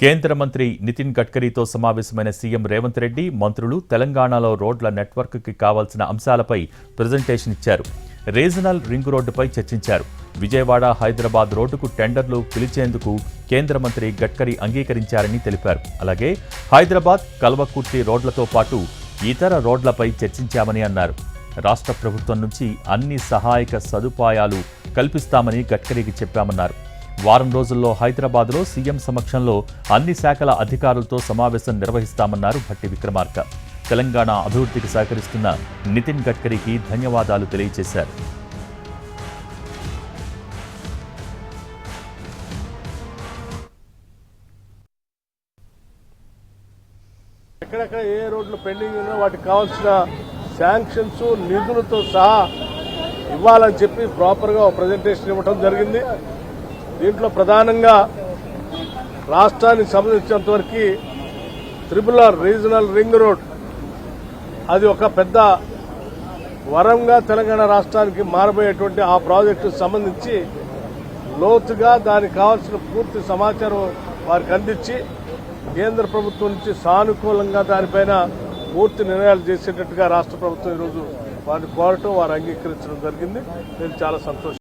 కేంద్ర మంత్రి నితిన్ గడ్కరీతో సమావేశమైన సీఎం రేవంత్ రెడ్డి మంత్రులు తెలంగాణలో రోడ్ల నెట్వర్క్కి కావాల్సిన అంశాలపై ప్రజెంటేషన్ ఇచ్చారు. రీజనల్ రింగ్ రోడ్డుపై చర్చించారు. విజయవాడ హైదరాబాద్ రోడ్డుకు టెండర్లు పిలిచేందుకు కేంద్ర మంత్రి గడ్కరీ అంగీకరించారని తెలిపారు. అలాగే హైదరాబాద్ కల్వకుర్తి రోడ్లతో పాటు ఇతర రోడ్లపై చర్చించామని అన్నారు. రాష్ట్ర ప్రభుత్వం నుంచి అన్ని సహాయక సదుపాయాలు కల్పిస్తామని గడ్కరీకి చెప్పామన్నారు. వారం రోజుల్లో హైదరాబాద్లో సీఎం సమక్షంలో అన్ని శాఖల అధికారులతో సమావేశం నిర్వహిస్తామన్నారు భట్టి విక్రమార్క. తెలంగాణ అభివృద్ధికి సహకరిస్తున్న నితిన్ గడ్కరీకి ధన్యవాదాలు తెలియజేశారు. ఎక్కడెక్కడ ఏ రోడ్లు పెండింగ్ ఉన్నా వాటికి కావాల్సిన శాంక్షన్స్ నిధులతో సహా ఇవ్వాలని చెప్పి ప్రాపర్గా ప్రజెంటేషన్ ఇవ్వడం జరిగింది. దీంట్లో ప్రధానంగా రాష్ట్రానికి సంబంధించినంత వరకు త్రిపుల్ రీజనల్ రింగ్ రోడ్ అది ఒక పెద్ద వరంగా తెలంగాణ రాష్ట్రానికి మారబోయేటువంటి ఆ ప్రాజెక్టుకు సంబంధించి లోతుగా దానికి కావాల్సిన పూర్తి సమాచారం వారికి అందించి కేంద్ర ప్రభుత్వం నుంచి సానుకూలంగా దానిపైన పూర్తి నిర్ణయాలు చేసేటట్టుగా రాష్ట్ర ప్రభుత్వం ఈరోజు వారిని కోరటం వారు అంగీకరించడం జరిగింది. నేను చాలా సంతోషం.